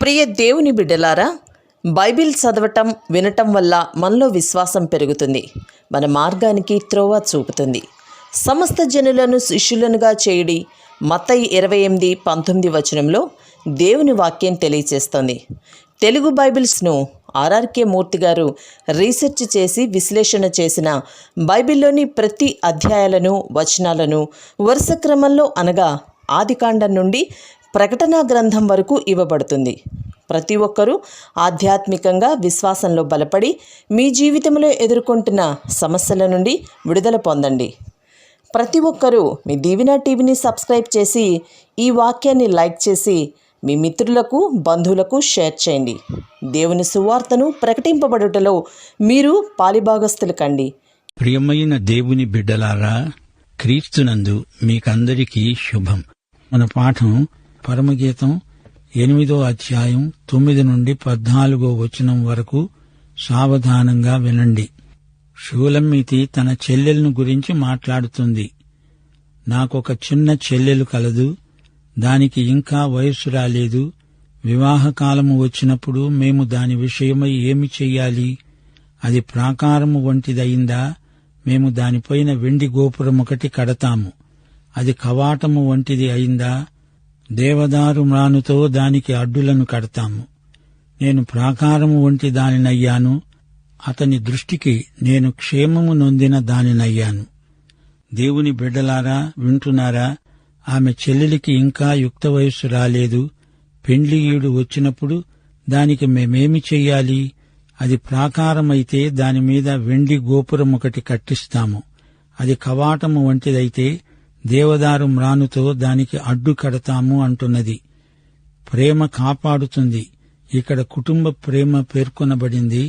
ప్రియ దేవుని బిడ్డలారా, బైబిల్ చదవటం వినటం వల్ల మనలో విశ్వాసం పెరుగుతుంది. మన మార్గానికి త్రోవ చూపుతుంది. సమస్త జనులను శిష్యులనుగా చేయుడి మత్తయి 28:19 వచనంలో దేవుని వాక్యం తెలియచేస్తోంది. తెలుగు బైబిల్స్ను ఆర్ఆర్కే మూర్తి గారు రీసెర్చ్ చేసి విశ్లేషణ చేసిన బైబిల్లోని ప్రతి అధ్యాయాలను వచనాలను వరుస క్రమంలో అనగా ఆదికాండం నుండి ప్రకటనా గ్రంథం వరకు ఇవ్వబడుతుంది. ప్రతి ఒక్కరూ ఆధ్యాత్మికంగా విశ్వాసంలో బలపడి మీ జీవితంలో ఎదుర్కొంటున్న సమస్యల నుండి విడుదల పొందండి. ప్రతి ఒక్కరూ మీ దీవెన టీవీని సబ్స్క్రైబ్ చేసి ఈ వాక్యాన్ని లైక్ చేసి మీ మిత్రులకు బంధువులకు షేర్ చేయండి. దేవుని సువార్తను ప్రకటింపబడుటలో మీరు పాలిభాగస్తులు కండి. ప్రియమైన దేవుని బిడ్డలారా, క్రీస్తునందు మీకందరికీ శుభం. మన పాఠం పరమగీతం 8వ అధ్యాయం 9 నుండి 14వ వచనం వరకు సావధానంగా వినండి. షూలమ్మీతి తన చెల్లెలను గురించి మాట్లాడుతుంది. నాకొక చిన్న చెల్లెలు కలదు, దానికి ఇంకా వయస్సు రాలేదు. వివాహకాలము వచ్చినప్పుడు మేము దాని విషయమై ఏమి చెయ్యాలి? అది ప్రాకారము వంటిదయిందా? మేము దానిపైన వెండి గోపురమొకటి కడతాము. అది కవాటము వంటిది అయిందా? దేవదారు మ్రానుతో దానికి అడ్డులను కడతాము. నేను ప్రాకారము వంటి దానినయ్యాను. అతని దృష్టికి నేను క్షేమము నొందిన దానినయ్యాను. దేవుని బిడ్డలారా, వింటున్నారా? ఆమె చెల్లెలికి ఇంకా యుక్త వయస్సు రాలేదు. పెండ్లి ఈడు వచ్చినప్పుడు దానికి మేమేమి చెయ్యాలి? అది ప్రాకారమైతే దానిమీద వెండి గోపురమొకటి కట్టిస్తాము. అది కవాటము వంటిదైతే దేవదారు మ్రానుతో దానికి అడ్డు కడతాము అంటున్నది. ప్రేమ కాపాడుతుంది. ఇక్కడ కుటుంబ ప్రేమ పేర్కొనబడింది.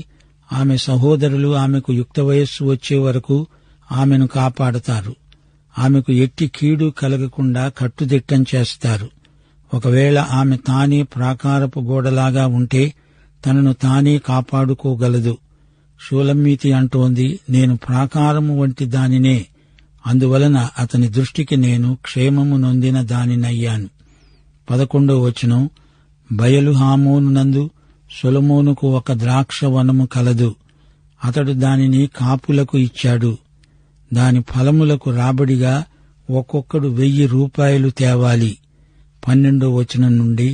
ఆమె సహోదరులు ఆమెకు యుక్త వయస్సు వచ్చే వరకు ఆమెను కాపాడతారు. ఆమెకు ఎట్టి కీడు కలగకుండా కట్టుదిట్టం చేస్తారు. ఒకవేళ ఆమె తానే ప్రాకారపు గోడలాగా ఉంటే తనను తానే కాపాడుకోగలదు. షూలమ్మీతి అంటోంది, నేను ప్రాకారము వంటి దానినే, అందువలన అతని దృష్టికి నేను క్షేమము నొందిన దానినయ్యాను. 11వ వచనం, బయలు హామోనునందు సొలొమోనుకు ఒక ద్రాక్షవనము కలదు. అతడు దానిని కాపులకు ఇచ్చాడు. దాని ఫలములకు రాబడిగా ఒక్కొక్కడు 1000 రూపాయలు తేవాలి. 12వ వచనం నుండి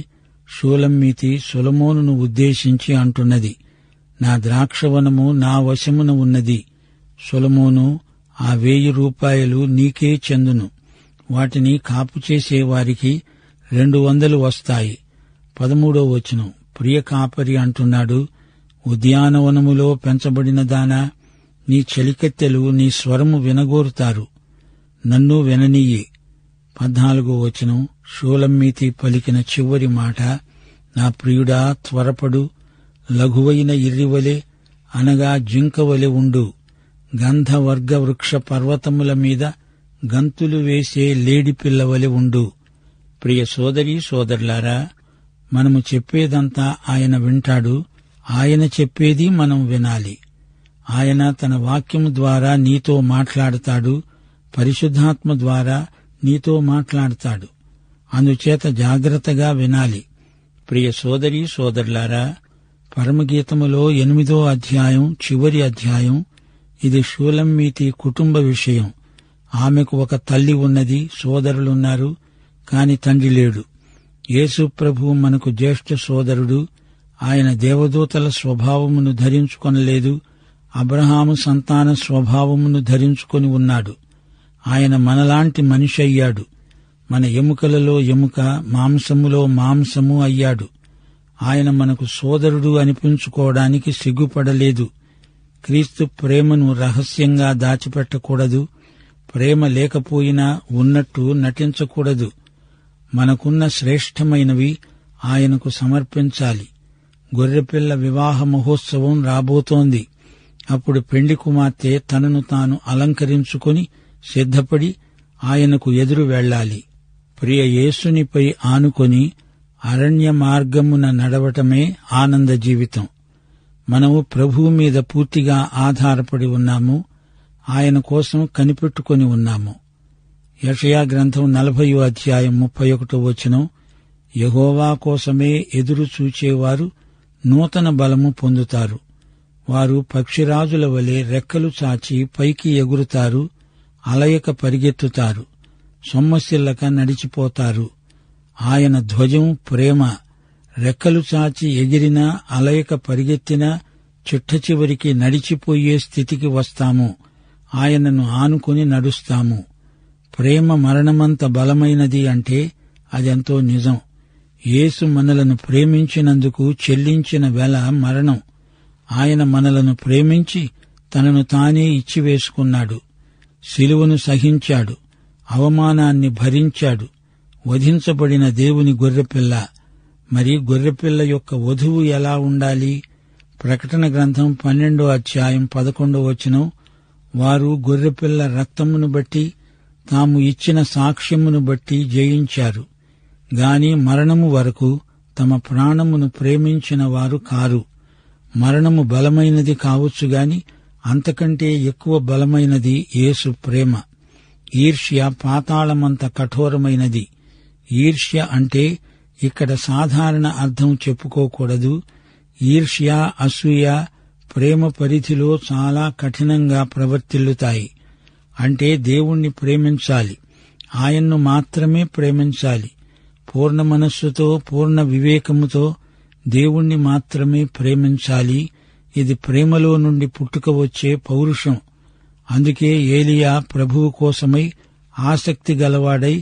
షూలమ్మీతి సొలొమోనును ఉద్దేశించి అంటున్నది, నా ద్రాక్షవనము నా వశమున ఉన్నది. సొలొమోను, ఆ 1000 రూపాయలు నీకే చెందును. వాటిని కాపు చేసేవారికి 200 వస్తాయి. 13వ వచనం, ప్రియ కాపరి అంటున్నాడు, ఉద్యానవనములో పెంచబడిన దానా, నీ చెలికెత్తెలు నీ స్వరము వినగోరుతారు, నన్ను విననీయి. 14వ వచనం, షూలమ్మీతి పలికిన చివరి మాట, నా ప్రియుడా త్వరపడు, లఘువైన ఇర్రివలె అనగా జింకవలె ఉండు, గంధవర్గ వృక్ష పర్వతముల మీద గంతులు వేసే లేడిపిల్లవలె ఉండు. ప్రియ సోదరీ సోదరులారా, మనము చెప్పేదంతా ఆయన వింటాడు. ఆయన చెప్పేది మనం వినాలి. ఆయన తన వాక్యము ద్వారా నీతో మాట్లాడతాడు. పరిశుద్ధాత్మ ద్వారా నీతో మాట్లాడతాడు. అందుచేత జాగ్రత్తగా వినాలి. ప్రియ సోదరీ సోదరులారా, పరమగీతములో 8వ అధ్యాయం చివరి అధ్యాయం. ఇది షూలమ్మీతి కుటుంబ విషయం. ఆమెకు ఒక తల్లి ఉన్నది, సోదరులున్నారు, కాని తండ్రి లేడు. యేసు ప్రభువు మనకు జ్యేష్ఠ సోదరుడు. ఆయన దేవదూతల స్వభావమును ధరించుకొనలేదు, అబ్రహాము సంతాన స్వభావమును ధరించుకొని ఉన్నాడు. ఆయన మనలాంటి మనిషి అయ్యాడు. మన ఎముకలలో ఎముక, మాంసములో మాంసము అయ్యాడు. ఆయన మనకు సోదరుడు అనిపించుకోవడానికి సిగ్గుపడలేదు. క్రీస్తు ప్రేమను రహస్యంగా దాచిపెట్టకూడదు. ప్రేమ లేకపోయినా ఉన్నట్టు నటించకూడదు. మనకున్న శ్రేష్టమైనవి ఆయనకు సమర్పించాలి. గొర్రెపిల్ల వివాహ మహోత్సవం రాబోతోంది. అప్పుడు పెండ్లి కుమార్తె తనను తాను అలంకరించుకొని సిద్ధపడి ఆయనకు ఎదురు వెళ్లాలి. ప్రియ యేసునిపై ఆనుకొని అరణ్య మార్గమున నడవటమే ఆనంద జీవితం. మనము ప్రభువు మీద పూర్తిగా ఆధారపడి ఉన్నాము. ఆయన కోసం కనిపెట్టుకొని ఉన్నాము. యెషయా గ్రంథం 40వ అధ్యాయం 31వ వచనం, యెహోవా కోసమే ఎదురు చూచేవారు నూతన బలము పొందుతారు. వారు పక్షిరాజుల వలె రెక్కలు చాచి పైకి ఎగురుతారు, అలయక పరిగెత్తుతారు, సొమ్మసిల్లక నడిచిపోతారు. ఆయన ధ్వజం ప్రేమ. రెక్కలు చాచి ఎగిరినా, అలయక పరిగెత్తినా చిట్టచివరికి నడిచిపోయే స్థితికి వస్తాము. ఆయనను ఆనుకుని నడుస్తాము. ప్రేమ మరణమంత బలమైనది అంటే అదెంతో నిజం. యేసు మనలను ప్రేమించినందుకు చెల్లించిన వెల మరణం. ఆయన మనలను ప్రేమించి తనను తానే ఇచ్చివేసుకున్నాడు. శిలువను సహించాడు, అవమానాన్ని భరించాడు. వధించబడిన దేవుని గొర్రెపిల్ల. మరి గొర్రెపిల్ల యొక్క వధువు ఎలా ఉండాలి? ప్రకటన గ్రంథం 12వ అధ్యాయం 11వ వచనం, వారు గొర్రెపిల్ల రక్తమును బట్టి తాము ఇచ్చిన సాక్ష్యమును బట్టి జయించారు గాని మరణము వరకు తమ ప్రాణమును ప్రేమించిన వారు కారు. మరణము బలమైనది కావచ్చుగాని అంతకంటే ఎక్కువ బలమైనది యేసు ప్రేమ. ఈర్ష్య పాతాళమంత కఠోరమైనది. ఈర్ష్య అంటే ఇక్కడ సాధారణ అర్థం చెప్పుకోకూడదు. ఈర్ష్య, అసూయ ప్రేమ పరిధిలో చాలా కఠినంగా ప్రవర్తిల్లుతాయి. అంటే దేవుణ్ణి ప్రేమించాలి, ఆయన్ను మాత్రమే ప్రేమించాలి. పూర్ణ మనస్సుతో, పూర్ణ వివేకముతో దేవుణ్ణి మాత్రమే ప్రేమించాలి. ఇది ప్రేమలో నుండి పుట్టుక వచ్చే పౌరుషం. అందుకే ఏలియా ప్రభువు కోసమై ఆసక్తి గలవాడై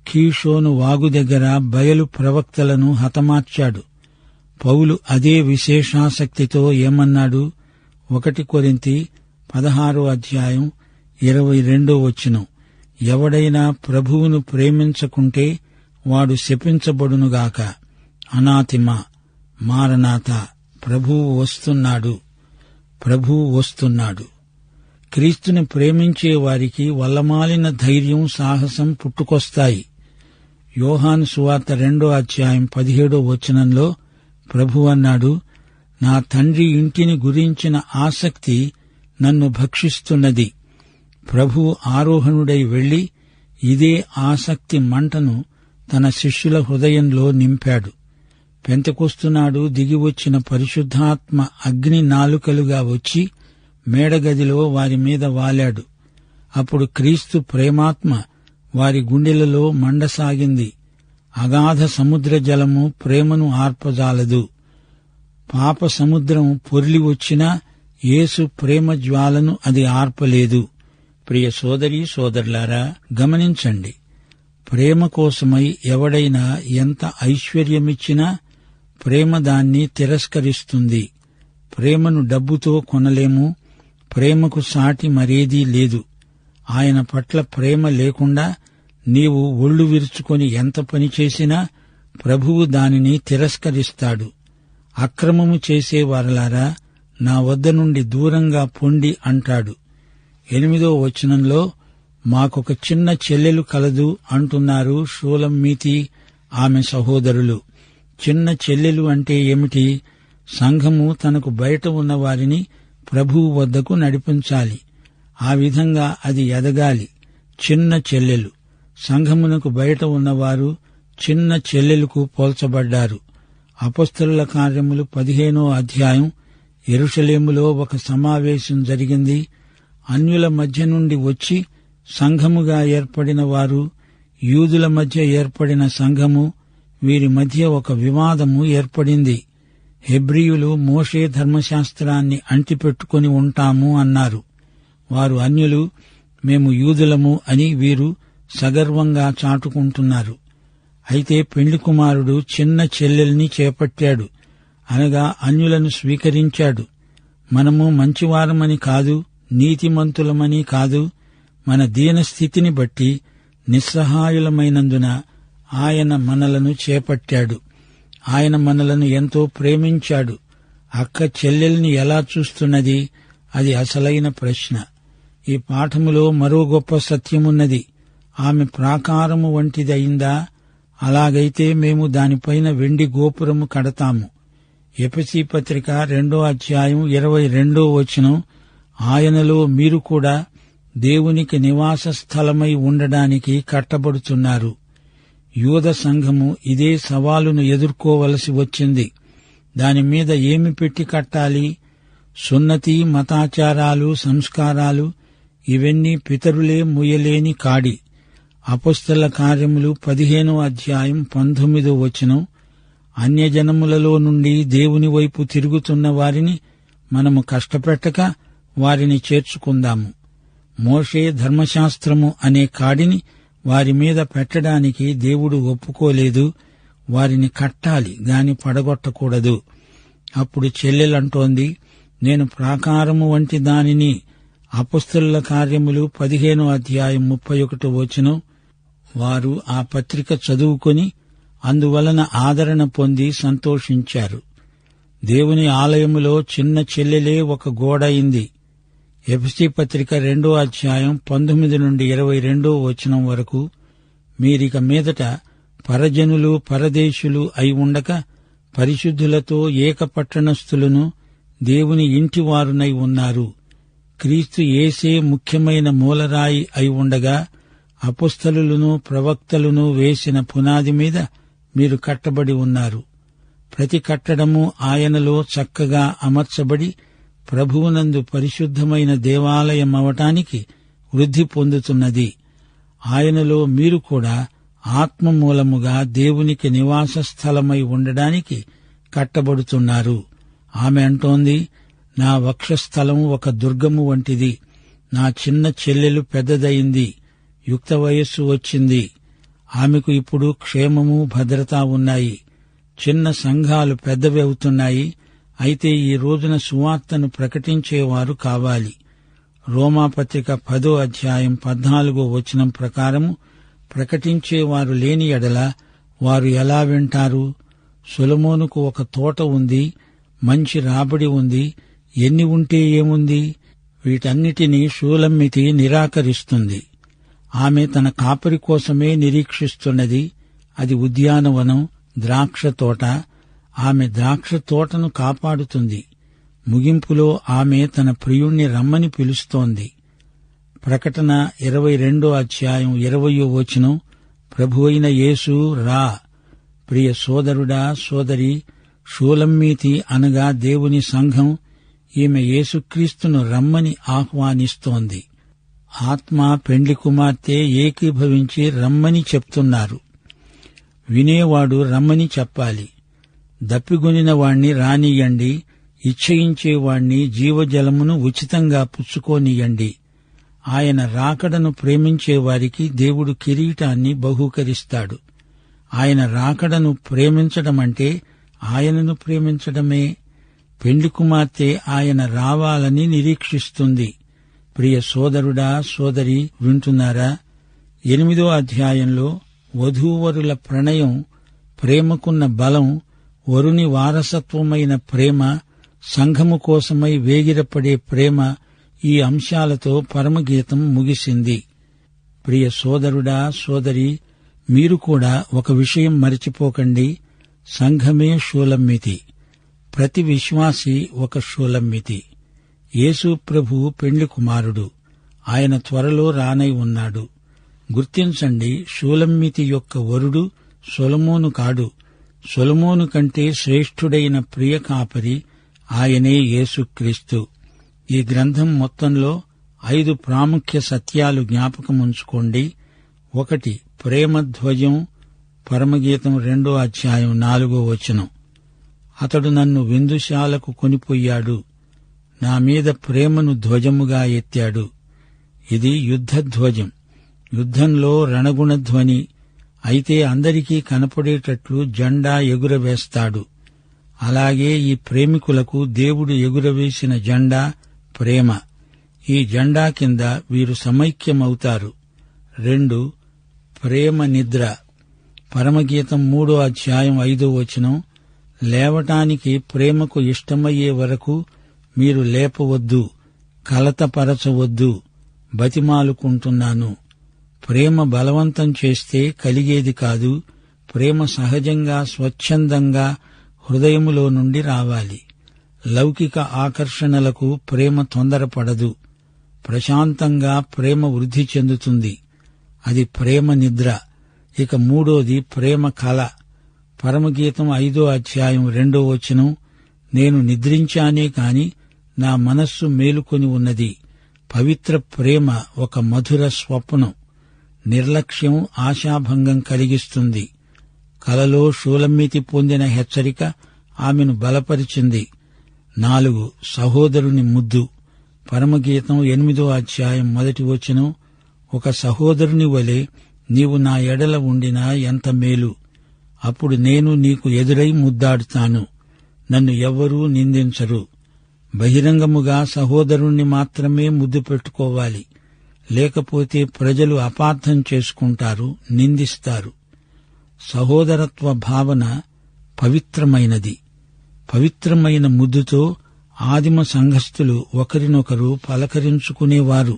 కీషోను వాగు దగ్గర బయలు ప్రవక్తలను హతమార్చాడు. పౌలు అదే విశేషాసక్తితో ఏమన్నాడు? 1 కొరింథీ 16వ అధ్యాయం 22వ వచనం, ఎవడైనా ప్రభువును ప్రేమించకుంటే వాడు శపించబడునుగాక. అనాతిమ, మారనాథ, ప్రభువు వస్తున్నాడు, ప్రభువు వస్తున్నాడు. క్రీస్తుని ప్రేమించే వారికి వల్లమాలిన ధైర్యం, సాహసం పుట్టుకొస్తాయి. యోహాను సువార్త 2వ అధ్యాయం 17వ వచనంలో ప్రభు అన్నాడు, నా తండ్రి ఇంటిని గురించిన ఆసక్తి నన్ను భక్షిస్తున్నది. ప్రభువు ఆరోహణుడై వెళ్లి ఇదే ఆసక్తి మంటను తన శిష్యుల హృదయంలో నింపాడు. పెంతెకొస్తునాడు దిగివచ్చిన పరిశుద్ధాత్మ అగ్ని నాలుకలుగా వచ్చి మేడగదిలో వారి మీద వాలాడు. అప్పుడు క్రీస్తు ప్రేమాత్మ వారి గుండెలలో మండసాగింది. అగాధ సముద్ర జలము ప్రేమను ఆర్పజాలదు. పాప సముద్రం పొర్లి వచ్చినా యేసు ప్రేమ జ్వాలను అది ఆర్పలేదు. ప్రియ సోదరీ సోదరులారా, గమనించండి. ప్రేమ కోసమై ఎవడైనా ఎంత ఐశ్వర్యమిచ్చినా ప్రేమ దాన్ని తిరస్కరిస్తుంది. ప్రేమను డబ్బుతో కొనలేము. ప్రేమకు సాటి మరేదీ లేదు. ఆయన పట్ల ప్రేమ లేకుండా నీవు ఒళ్ళు విరుచుకొని ఎంత పని చేసినా ప్రభువు దానిని తిరస్కరిస్తాడు. అక్రమము చేసేవారలారా, నా వద్ద నుండి దూరంగా పొండి అంటాడు. 8వ వచనంలో మాకొక చిన్న చెల్లెలు కలదు అంటున్నారు షూలమ్మీతి ఆమె సహోదరులు. చిన్న చెల్లెలు అంటే ఏమిటి? సంఘము తనకు బయట ఉన్న వారిని ప్రభువు వద్దకు నడిపించాలి. ఆ విధంగా అది ఎదగాలి. చిన్న చెల్లెలు. సంఘమునకు బయట ఉన్నవారు చిన్న చెల్లెలకు పోల్చబడ్డారు. అపొస్తలుల కార్యములు 15వ అధ్యాయం యెరూషలేములో ఒక సమావేశం జరిగింది. అన్యుల మధ్య నుండి వచ్చి సంఘముగా ఏర్పడిన వారు, యూదుల మధ్య ఏర్పడిన సంఘము, వీరి మధ్య ఒక వివాదము ఏర్పడింది. హెబ్రీయులు మోషే ధర్మశాస్త్రాన్ని అంటిపెట్టుకుని ఉంటాము అన్నారు. వారు అన్యులు, మేము యూదులము అని వీరు సగర్వంగా చాటుకుంటున్నారు. అయితే పెండ్లి కుమారుడు చిన్న చెల్లెల్ని చేపట్టాడు, అనగా అన్యులను స్వీకరించాడు. మనము మంచివారమని కాదు, నీతిమంతులమని కాదు, మన దీనస్థితిని బట్టి నిస్సహాయులమైనందున ఆయన మనలను చేపట్టాడు. ఆయన మనలను ఎంతో ప్రేమించాడు. అక్క చెల్లెల్ని ఎలా చూస్తున్నది? అది అసలైన ప్రశ్న. ఈ పాఠములో మరో గొప్ప సత్యమున్నది. ఆమె ప్రాకారము వంటిదయిందా? అలాగైతే మేము దానిపైన వెండి గోపురము కడతాము. ఎఫెసీ పత్రిక 2వ అధ్యాయం 22వ వచనం, ఆయనలో మీరు కూడా దేవునికి నివాస స్థలమై ఉండడానికి కట్టబడుతున్నారు. యూద సంఘము ఇదే సవాలును ఎదుర్కోవలసి వచ్చింది. దానిమీద ఏమి పెట్టి కట్టాలి? సున్నతి, మతాచారాలు, సంస్కారాలు ఇవన్నీ పితరులే ముయ్యలేని కాడి. అపొస్తలుల కార్యములు 15వ అధ్యాయం 19వ వచనం, అన్యజనములలో నుండి దేవుని వైపు తిరుగుతున్న వారిని మనము కష్టపెట్టక వారిని చేర్చుకుందాము. మోషే ధర్మశాస్త్రము అనే కాడిని వారి మీద పెట్టడానికి దేవుడు ఒప్పుకోలేదు. వారిని కట్టాలి గాని పడగొట్టకూడదు. అప్పుడు చెల్లెలంటోంది, నేను ప్రాకారము వంటి దానిని. అపొస్తలుల కార్యములు 15వ అధ్యాయం 31వ వచనం. వారు ఆ పత్రిక చదువుకొని అందువలన ఆదరణ పొంది సంతోషించారు. దేవుని ఆలయములో చిన్న చెల్లెలే ఒక గోడయింది. ఎఫెసీ పత్రిక 2వ అధ్యాయం 19 నుండి 22వ వచనం వరకు, మీరిక మీదట పరజనులు, పరదేశులు అయి ఉండక పరిశుద్ధులతో ఏకపట్టణస్థులను దేవుని ఇంటివారునై ఉన్నారు. క్రీస్తు యేసే ముఖ్యమైన మూలరాయి అయి ఉండగా అపొస్తలులను, ప్రవక్తలను వేసిన పునాది మీద మీరు కట్టబడి ఉన్నారు. ప్రతి కట్టడము ఆయనలో చక్కగా అమర్చబడి ప్రభువునందు పరిశుద్ధమైన దేవాలయమవటానికి వృద్ధి పొందుతున్నది. ఆయనలో మీరు కూడా ఆత్మ మూలముగా దేవునికి నివాస స్థలమై ఉండడానికి కట్టబడుతున్నారు. ఆమె అంటోంది, నా వక్షస్థలం ఒక దుర్గము వంటిది. నా చిన్న చెల్లెలు పెద్దదయింది, యుక్త వయస్సు వచ్చింది. ఆమెకు ఇప్పుడు క్షేమము, భద్రత ఉన్నాయి. చిన్న సంఘాలు పెద్దవి అవుతున్నాయి. అయితే ఈ రోజున సువార్తను ప్రకటించేవారు కావాలి. రోమాపత్రిక 10వ అధ్యాయం 14వ వచనం ప్రకారము ప్రకటించేవారు లేని ఎడల వారు ఎలా వింటారు? సొలొమోనుకు ఒక తోట ఉంది, మంచి రాబడి ఉంది. ఎన్ని ఉంటే ఏముంది? వీటన్నిటినీ షూలమ్మితి నిరాకరిస్తుంది. ఆమె తన కాపరి కోసమే నిరీక్షిస్తున్నది. అది ఉద్యానవనం, ద్రాక్ష తోట. ఆమె ద్రాక్ష తోటను కాపాడుతుంది. ముగింపులో ఆమె తన ప్రియుణ్ణి రమ్మని పిలుస్తోంది. ప్రకటన 22వ అధ్యాయం 20వ వచనం, ప్రభువైన యేసు రా. ప్రియ సోదరుడా, సోదరి, షూలమ్మీతి అనగా దేవుని సంఘం. ఈమె యేసుక్రీస్తును రమ్మని ఆహ్వానిస్తోంది. ఆత్మ, పెండ్లి కుమార్తె ఏకీభవించి రమ్మని చెప్తున్నారు. వినేవాడు రమ్మని చెప్పాలి. దప్పిగొనిన వాణ్ణి రానియ్యండి. ఇచ్చయించేవాణ్ణి జీవజలమును ఉచితంగా పుచ్చుకోనియ్యండి. ఆయన రాకడను ప్రేమించేవారికి దేవుడు కిరీటాన్ని బహూకరిస్తాడు. ఆయన రాకడను ప్రేమించడమంటే ఆయనను ప్రేమించడమే. పెండ్లి కుమార్తె ఆయన రావాలని నిరీక్షిస్తుంది. ప్రియ సోదరుడా, సోదరి, వింటున్నారా? 8వ అధ్యాయంలో వధూవరుల ప్రణయం, ప్రేమకున్న బలం, వరుని వారసత్వమైన ప్రేమ, సంఘము కోసమై వేగిరపడే ప్రేమ, ఈ అంశాలతో పరమగీతం ముగిసింది. ప్రియ సోదరుడా, సోదరి, మీరు కూడా ఒక విషయం మరిచిపోకండి. సంఘమే షూలమ్మితి. ప్రతి విశ్వాసి ఒక షూలమ్మితి. యేసు ప్రభు పెండ్లి కుమారుడు. ఆయన త్వరలో రానై ఉన్నాడు. గుర్తించండి, షూలమ్మితి యొక్క వరుడు సొలొమోను కాడు. సొలొమోను కంటే శ్రేష్ఠుడైన ప్రియ కాపరి ఆయనే యేసుక్రీస్తు. ఈ గ్రంథం మొత్తంలో 5 ప్రాముఖ్య సత్యాలు జ్ఞాపకముంచుకోండి. 1. ప్రేమధ్వజం. పరమగీతం 2వ అధ్యాయం 4వ వచనం. అతడు నన్ను విందుశాలకు కొనిపోయాడు, నా మీద ప్రేమను ధ్వజముగా ఎత్తాడు. ఇది యుద్ధధ్వజం. యుద్ధంలో రణగుణధ్వని. అయితే అందరికీ కనపడేటట్లు జెండా ఎగురవేస్తాడు. అలాగే ఈ ప్రేమికులకు దేవుడు ఎగురవేసిన జెండా ప్రేమ. ఈ జెండా కింద వీరు సమైక్యమవుతారు. 2. ప్రేమ నిద్ర. పరమగీతం 3వ అధ్యాయం 5వ వచనం. లేవటానికి ప్రేమకు ఇష్టమయ్యే వరకు మీరు లేపవద్దు, కలతపరచవద్దు, బతిమాలుకుంటున్నాను. ప్రేమ బలవంతం చేస్తే కలిగేది కాదు. ప్రేమ సహజంగా, స్వచ్ఛందంగా హృదయములో నుండి రావాలి. లౌకిక ఆకర్షణలకు ప్రేమ తొందరపడదు. ప్రశాంతంగా ప్రేమ వృద్ధి చెందుతుంది. అది ప్రేమ నిద్ర. ఇక మూడోది ప్రేమ కళ. పరమగీతం 5వ అధ్యాయం 2వ వచనం, నేను నిద్రించానే కాని నా మనస్సు మేలుకొని ఉన్నది. పవిత్ర ప్రేమ ఒక మధుర స్వప్నం. నిర్లక్ష్యం ఆశాభంగం కలిగిస్తుంది. కలలో షూలమ్మితి పొందిన హెచ్చరిక ఆమెను బలపరిచింది. 4 సహోదరుని ముద్దు. పరమగీతం 8వ అధ్యాయం 1వ వచనం, ఒక సహోదరుని వలె నీవు నా ఎడల ఉండినా ఎంత మేలు. అప్పుడు నేను నీకు ఎదురై ముద్దాడుతాను, నన్ను ఎవ్వరూ నిందించరు. బహిరంగముగా సహోదరుణ్ణి మాత్రమే ముద్దు పెట్టుకోవాలి. లేకపోతే ప్రజలు అపార్థం చేసుకుంటారు, నిందిస్తారు. సహోదరత్వ భావన పవిత్రమైనది. పవిత్రమైన ముద్దుతో ఆదిమ సంఘస్థులు ఒకరినొకరు పలకరించుకునేవారు.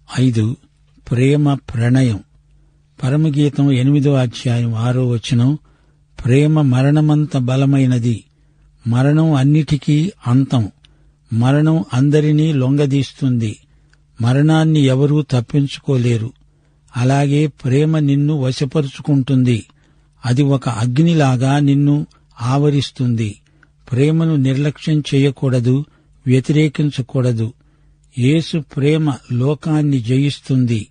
5 ప్రేమ ప్రణయం. పరమగీతం 8వ అధ్యాయం 6వ వచనం, ప్రేమ మరణమంత బలమైనది. మరణం అన్నిటికీ అంతం. మరణం అందరినీ లొంగదీస్తుంది. మరణాన్ని ఎవరూ తప్పించుకోలేరు. అలాగే ప్రేమ నిన్ను వశపరుచుకుంటుంది. అది ఒక అగ్నిలాగా నిన్ను ఆవరిస్తుంది. ప్రేమను నిర్లక్ష్యం చేయకూడదు, వ్యతిరేకించకూడదు. యేసు ప్రేమ లోకాన్ని జయిస్తుంది,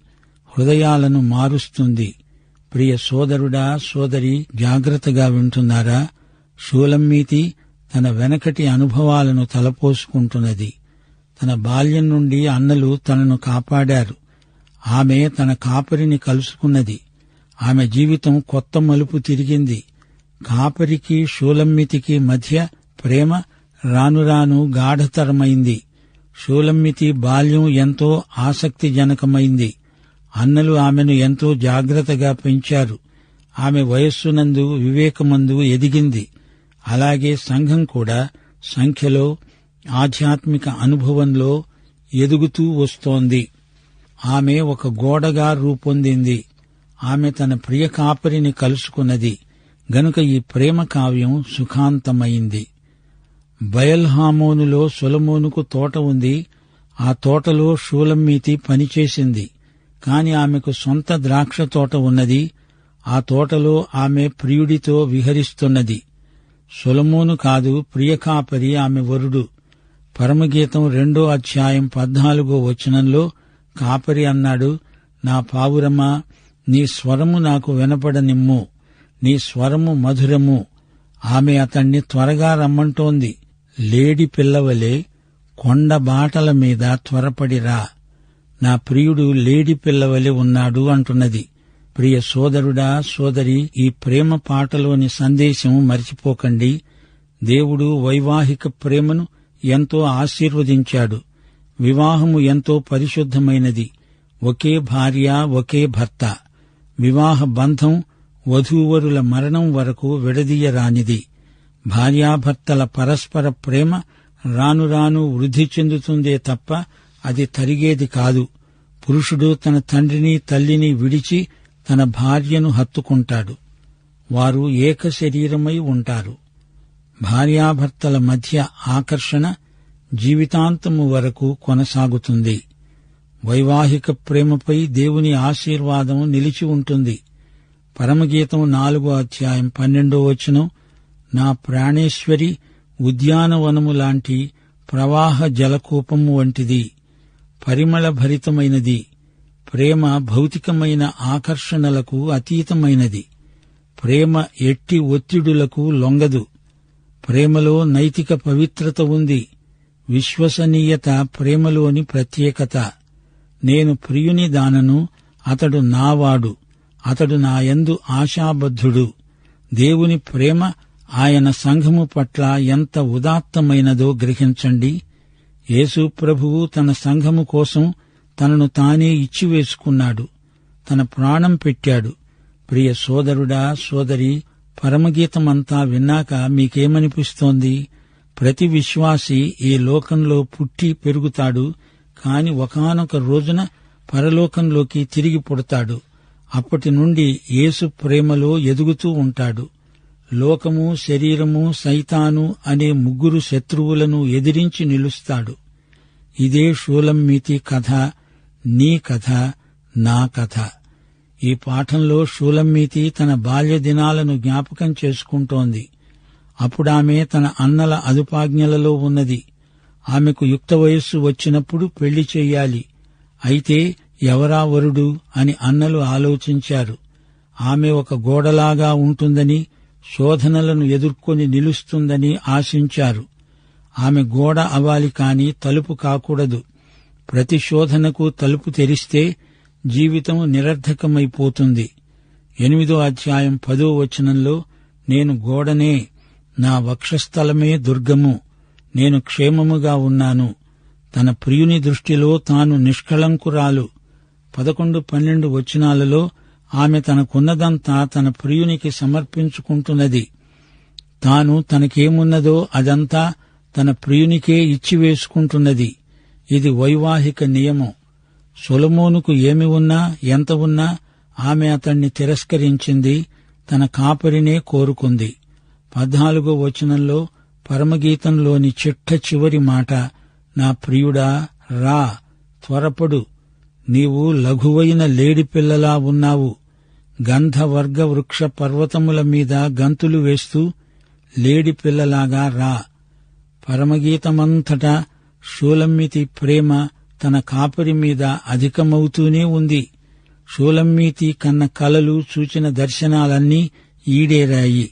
హృదయాలను మారుస్తుంది. ప్రియ సోదరుడా, సోదరి, జాగ్రత్తగా వింటున్నారా? షూలమ్మీతి తన వెనకటి అనుభవాలను తలపోసుకుంటున్నది. తన బాల్యం నుండి అన్నలు తనను కాపాడారు. ఆమె తన కాపరిని కలుసుకున్నది. ఆమె జీవితం కొత్త మలుపు తిరిగింది. కాపరికి షూలమ్మితికి మధ్య ప్రేమ రానురాను గాఢతరమైంది. షూలమ్మితి బాల్యం ఎంతో ఆసక్తిజనకమైంది. అన్నలు ఆమెను ఎంతో జాగ్రత్తగా పెంచారు. ఆమె వయస్సునందు వివేకమందు ఎదిగింది. అలాగే సంఘం కూడా సంఖ్యలో, ఆధ్యాత్మిక అనుభవంలో ఎదుగుతూ వస్తోంది. ఆమె ఒక గోడగా రూపొందింది. ఆమె తన ప్రియ కాపరిని కలుసుకున్నది గనుక ఈ ప్రేమ కావ్యం సుఖాంతమైంది. బయల్హామోనులో సొలొమోనుకు తోట ఉంది. ఆ తోటలో షూలమ్మీతి పనిచేసింది. కాని ఆమెకు సొంత ద్రాక్ష తోట ఉన్నది. ఆ తోటలో ఆమె ప్రియుడితో విహరిస్తున్నది. సొలొమోను కాదు, ప్రియకాపరి ఆమె వరుడు. పరమగీతం 2వ అధ్యాయం 14వ వచనంలో కాపరి అన్నాడు, నా పావురమా, నీ స్వరము నాకు వినపడనిమ్ము, నీ స్వరము మధురము. ఆమె అతణ్ణి త్వరగా రమ్మంటోంది. లేడి పిల్లవలే కొండ బాటల మీద త్వరపడిరా, నా ప్రియుడు లేడి పిల్లవలే ఉన్నాడు అంటున్నది. ప్రియ సోదరుడా, సోదరి, ఈ ప్రేమ పాటలోని సందేశం మరిచిపోకండి. దేవుడు వైవాహిక ప్రేమను ఎంతో ఆశీర్వదించాడు. వివాహము ఎంతో పరిశుద్ధమైనది. ఒకే భార్య, ఒకే భర్త. వివాహ బంధం వధూవరుల మరణం వరకు విడదీయరానిది. భార్యాభర్తల పరస్పర ప్రేమ రానురాను వృద్ధి చెందుతుందే తప్ప అది తరిగేది కాదు. పురుషుడు తన తండ్రిని తల్లిని విడిచి తన భార్యను హత్తుకుంటాడు. వారు ఏక శరీరమై ఉంటారు. భార్యాభర్తల మధ్య ఆకర్షణ జీవితాంతము వరకు కొనసాగుతుంది. వైవాహిక ప్రేమపై దేవుని ఆశీర్వాదం నిలిచి ఉంటుంది. పరమగీతం 4వ అధ్యాయం 12వ వచనం, నా ప్రాణేశ్వరి ఉద్యానవనము లాంటి ప్రవాహ జలకూపము వంటిది, పరిమళ భరితమైనది. ప్రేమ భౌతికమైన ఆకర్షణలకు అతీతమైనది. ప్రేమ ఎట్టి ఒత్తిడులకు లొంగదు. ప్రేమలో నైతిక పవిత్రత ఉంది. విశ్వసనీయత ప్రేమలోని ప్రత్యేకత. నేను ప్రియుని దానను, అతడు నావాడు, అతడు నాయందు ఆశాబద్ధుడు. దేవుని ప్రేమ ఆయన సంఘము పట్ల ఎంత ఉదాత్తమైనదో గ్రహించండి. యేసు ప్రభువు తన సంఘము కోసం తనను తానే ఇచ్చివేసుకున్నాడు, తన ప్రాణం పెట్టాడు. ప్రియ సోదరుడా, సోదరి, పరమగీతమంతా విన్నాక మీకేమనిపిస్తోంది? ప్రతి విశ్వాసి ఈ లోకంలో పుట్టి పెరుగుతాడు, కాని ఒకానొక రోజున పరలోకంలోకి తిరిగి పుడతాడు. అప్పటి నుండి యేసు ప్రేమలో ఎదుగుతూ ఉంటాడు. లోకము, శరీరము, సైతాను అనే ముగ్గురు శత్రువులను ఎదిరించి నిలుస్తాడు. ఇదే షూలమ్మీతి కథ, నీ కథ, నా కథ. ఈ పాఠంలో షూలమ్మీతి తన బాల్య దినాలను జ్ఞాపకం చేసుకుంటోంది. అప్పుడామె తన అన్నల అదుపాజ్ఞలలో ఉన్నది. ఆమెకు యుక్త వయస్సు వచ్చినప్పుడు పెళ్లి చెయ్యాలి. అయితే ఎవరా వరుడు అని అన్నలు ఆలోచించారు. ఆమె ఒక గోడలాగా ఉంటుందని, శోధనలను ఎదుర్కొని నిలుస్తుందని ఆశించారు. ఆమె గోడ అవ్వాలి కాని తలుపు కాకూడదు. ప్రతి శోధనకు తలుపు తెరిస్తే జీవితం నిరర్థకమైపోతుంది. 8వ అధ్యాయం 10వ వచనంలో, నేను గోడనే, నా వక్షస్థలమే దుర్గము, నేను క్షేమముగా ఉన్నాను. తన ప్రియుని దృష్టిలో తాను నిష్కళంకురాలు. 11-12 వచనాలలో ఆమె తనకున్నదంతా తన ప్రియునికి సమర్పించుకుంటున్నది. తాను తనకేమున్నదో అదంతా తన ప్రియునికే ఇచ్చివేసుకుంటున్నది. ఇది వైవాహిక నియమం. సొలొమోనుకు ఏమి ఉన్నా, ఎంత ఉన్నా ఆమె అతణ్ణి తిరస్కరించింది, తన కాపరినే కోరుకుంది. 14వ వచనంలో పరమగీతంలోని చిట్ట చివరి మాట, నా ప్రియుడా రా, త్వరపడు, నీవు లఘువైన లేడిపిల్లలా ఉన్నావు. గంధవర్గ వృక్ష పర్వతముల మీద గంతులు వేస్తూ లేడిపిల్లలాగా రా. పరమగీతమంతటా షూలమ్మీతి ప్రేమ తన కాపరి మీద అధికమవుతూనే ఉంది. షూలమ్మీతి కన్న కలలు, చూచిన దర్శనాలన్నీ ఈడేరాయి.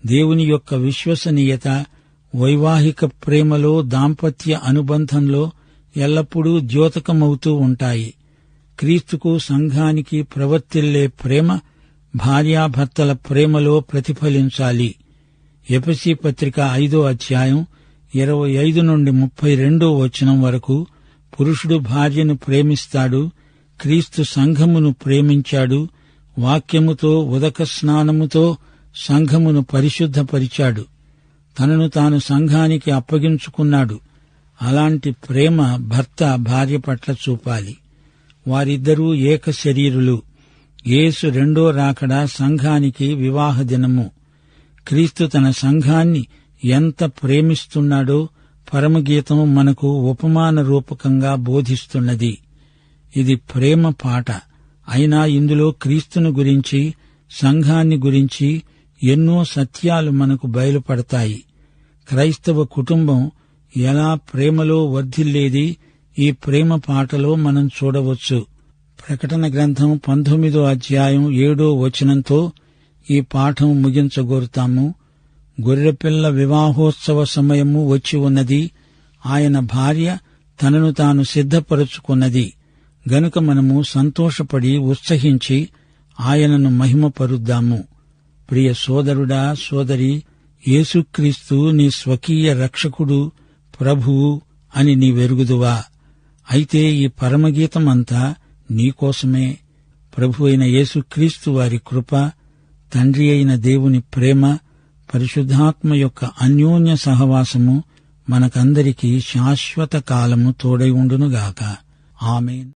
దేవుని యొక్క విశ్వసనీయత వైవాహిక ప్రేమలో, దాంపత్య అనుబంధంలో ఎల్లప్పుడూ ద్యోతకమవుతూ ఉంటాయి. క్రీస్తుకు, సంఘానికి ప్రవర్తిల్లే ప్రేమ భార్యాభర్తల ప్రేమలో ప్రతిఫలించాలి. ఎఫెసీ పత్రిక 5వ అధ్యాయం 25-32 వచనం వరకు, పురుషుడు భార్యను ప్రేమిస్తాడు, క్రీస్తు సంఘమును ప్రేమించాడు, వాక్యముతో, ఉదక స్నానముతో సంఘమును పరిశుద్ధపరిచాడు, తనను తాను సంఘానికి అప్పగించుకున్నాడు. అలాంటి ప్రేమ భర్త భార్య పట్ల చూపాలి. వారిద్దరూ ఏక శరీరులు. యేసు రెండో రాకడ సంఘానికి వివాహ దినము. క్రీస్తు తన సంఘాన్ని ఎంత ప్రేమిస్తున్నాడో పరమగీతం మనకు ఉపమాన రూపకంగా బోధిస్తున్నది. ఇది ప్రేమ పాట. అయినా ఇందులో క్రీస్తును గురించి, సంఘాన్ని గురించి ఎన్నో సత్యాలు మనకు బయలుపడతాయి. క్రైస్తవ కుటుంబం ఎలా ప్రేమలో వర్ధిల్లేది ఈ ప్రేమ పాటలో మనం చూడవచ్చు. ప్రకటన గ్రంథం 19వ అధ్యాయం 7వ వచనంతో ఈ పాఠం ముగించగోరుతాము. గొర్రెపిల్ల వివాహోత్సవ సమయము వచ్చి ఉన్నది. ఆయన భార్య తనను తాను సిద్ధపరుచుకున్నది గనుక మనము సంతోషపడి ఉత్సహించి ఆయనను మహిమపరుద్దాము. ప్రియ సోదరుడా, సోదరి, యేసుక్రీస్తు నీ స్వకీయ రక్షకుడు, ప్రభువు అని నీవెరుగుదువా? అయితే ఈ పరమగీతమంతా నీకోసమే. ప్రభు అయిన యేసుక్రీస్తు వారి కృప, తండ్రి అయిన దేవుని ప్రేమ, పరిశుద్ధాత్మ యొక్క అన్యోన్య సహవాసము మనకందరికీ శాశ్వత కాలము తోడై ఉండునుగాక. ఆమేన్.